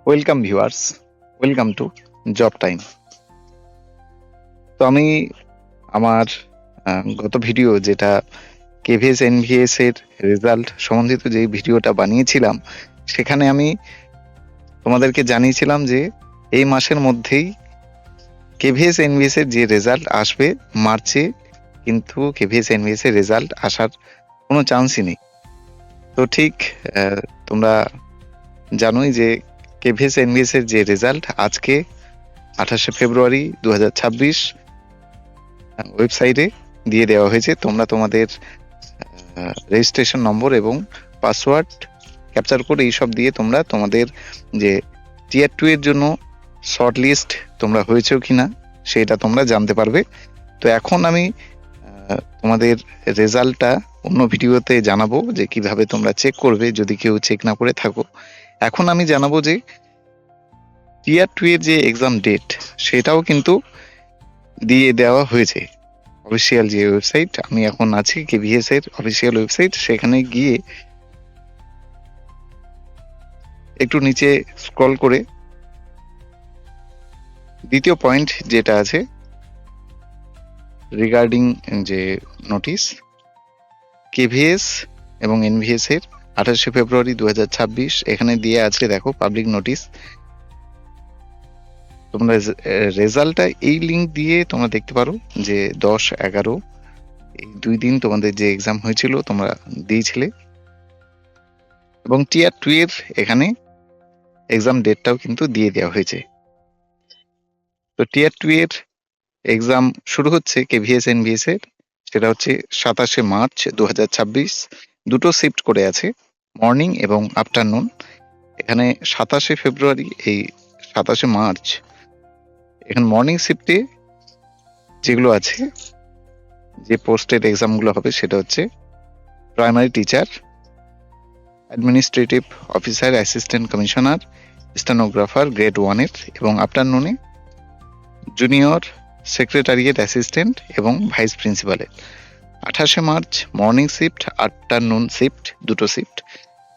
Welcome viewers, welcome to job time. তো আমি আমার গত ভিডিও যেটা কেভিএস এনভিএস এর রেজাল্ট সম্বন্ধিত যে ভিডিওটা বানিয়েছিলাম, সেখানে আমি তোমাদেরকে জানিয়েছিলাম যে এই মাসের মধ্যেই কেভিএস এনভিএস এর যে রেজাল্ট আসবে মার্চে, কিন্তু কেভিএস এনভিএস এর রেজাল্ট আসার কোনো চান্সই নেই। তো ঠিক তোমরা জানোই যে কেভিএস এনভিএস এর যে রেজাল্ট আজকে 28শে ফেব্রুয়ারি 2026 ওয়েবসাইটে দিয়ে দেওয়া হয়েছে। তোমরা তোমাদের রেজিস্ট্রেশন নম্বর এবং পাসওয়ার্ড ক্যাপচার করে এইসব দিয়ে তোমরা তোমাদের যে টিয়ার 2 এর জন্য শর্ট লিস্ট তোমরা হয়েছেও কিনা সেটা তোমরা জানতে পারবে। তো এখন আমি তোমাদের রেজাল্টটা অন্য ভিডিওতে জানাবো যে কিভাবে তোমরা চেক করবে যদি কেউ চেক না করে থাকো। এখন আমি জানাবো যে টিয়ার 2 এর যে এক্সাম ডেট সেটাও কিন্তু দিয়ে দেওয়া হয়েছে। অফিসিয়াল যে ওয়েবসাইট, আমি এখন আছি কেভিএস এর অফিসিয়াল ওয়েবসাইট, সেখানে গিয়ে একটু নিচে স্ক্রল করে দ্বিতীয় পয়েন্ট যেটা আছে রিগার্ডিং যে নোটিশ কেভিএস এবং এনভিএস এর 28শে ফেব্রুয়ারি 2026 এখানে দিয়ে আছে। দেখো পাবলিক নোটিশ, তোমরা রেজাল্টটা এই লিঙ্ক দিয়ে তোমরা দেখতে পারো যে 10-11 এই 2 দিন তোমাদের যে এক্সাম হয়েছিল তোমরা দিয়েছিলে, এবং টিয়ার 2 এর এখানে এক্সাম ডেটটাও কিন্তু দিয়ে দেওয়া হয়েছে। তো টিয়ার 2 এর এক্সাম শুরু হচ্ছে কেভিএস এনভিএস এর, সেটা হচ্ছে 27শে মার্চ 2026। দুটো শিফট করে আছে, মর্নিং এবং আফটারনুন। এখানে 27শে ফেব্রুয়ারি এই 27শে মার্চ এখানে মর্নিং শিফটে যেগুলো আছে, যে পোস্টের এক্সামগুলো হবে সেটা হচ্ছে primary teacher, administrative officer, assistant commissioner, stenographer grade 1 এর, এবং আফটারনুনে জুনিয়র সেক্রেটারিয়েট অ্যাসিস্ট্যান্ট এবং ভাইস প্রিন্সিপালের। 28শে March morning shift, afternoon shift, দুটো শিফট।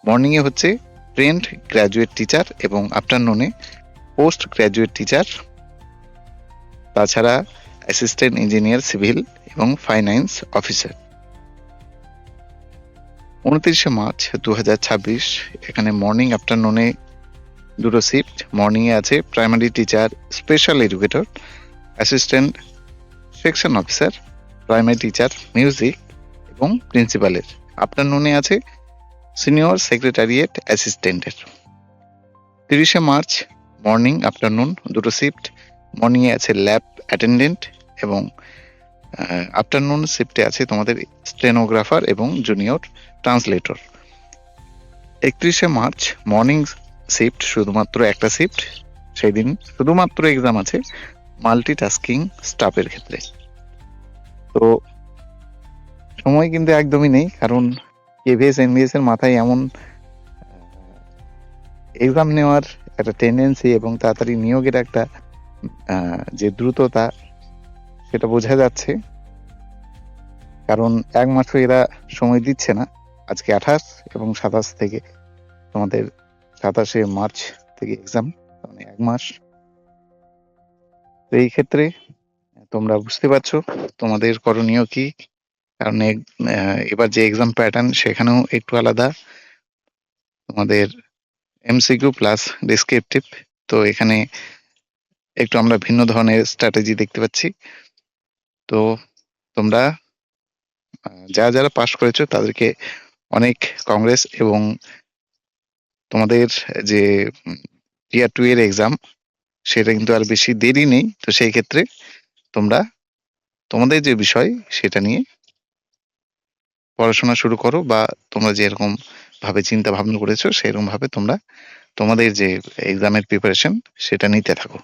মর্নিংয়ে হচ্ছে ট্রেন্ড গ্র্যাজুয়েট টিচার এবং আফটারনুনে পোস্ট গ্র্যাজুয়েট টিচার, তাছাড়া অ্যাসিস্ট্যান্ট ইঞ্জিনিয়ার সিভিল এবং ফাইন্যান্স অফিসার। 29শে মার্চ 2026 এখানে মর্নিং আফটারনুনে দুটো শিফট। মর্নিংয়ে আছে primary teacher, special educator, assistant section officer, primary teacher music এবং প্রিন্সিপালের। আফটারনুনে আছে সিনিয়র সেক্রেটারিয়েট অ্যাসিস্ট্যান্টের। 30শে মার্চ মর্নিং আফটারনুন দুটো শিফট। মর্নিংয়ে আছে ল্যাব অ্যাটেন্ডেন্ট এবং আফটারনুন শিফটে আছে তোমাদের স্টেনোগ্রাফার এবং জুনিয়র ট্রান্সলেটর। 31শে মার্চ মর্নিং শিফট, শুধুমাত্র একটা শিফট, সেই দিন শুধুমাত্র এক্সাম আছে মাল্টিটাস্কিং স্টাফের ক্ষেত্রে। তো সময় কিন্তু একদমই নেই, কারণ কেভিএস এনভিএস এর মাথায় এমন এক্সাম নেওয়ার একটা টেন্ডেন্সি এবং তাড়াতাড়ি নিয়োগের একটা যে দ্রুততা, সেটা বোঝা যাচ্ছে। কারণ এক মাসও এরা সময় দিচ্ছে না। আজকে 28 এবং 27 থেকে তোমাদের 27শে মার্চ থেকে এক্সাম, মানে এক মাস। তো এই ক্ষেত্রে তোমরা বুঝতে পারছো তোমাদের করণীয় কি। কারণ এবার যে এক্সাম প্যাটার্ন সেখানেও একটু আলাদা, তোমাদের এমসিকিউ প্লাস ডেসক্রিপটিভ। তো এখানে একটু আমরা ভিন্ন ধরনের স্ট্র্যাটেজি দেখতে পাচ্ছি। তো তোমরা যারা পাস করেছো তাদেরকে অনেক কংগ্রেস, এবং তোমাদের যে টিয়ার 2 এর এক্সাম সেটা কিন্তু আর বেশি দেরি নেই। তো সেই ক্ষেত্রে তোমরা তোমাদের যে বিষয় সেটা নিয়ে পড়াশোনা শুরু করো, বা তোমরা যেরকম ভাবে চিন্তা ভাবনা করেছো সেরকম ভাবে তোমরা তোমাদের যে এক্সামের প্রিপারেশন সেটা নিতে থাকো।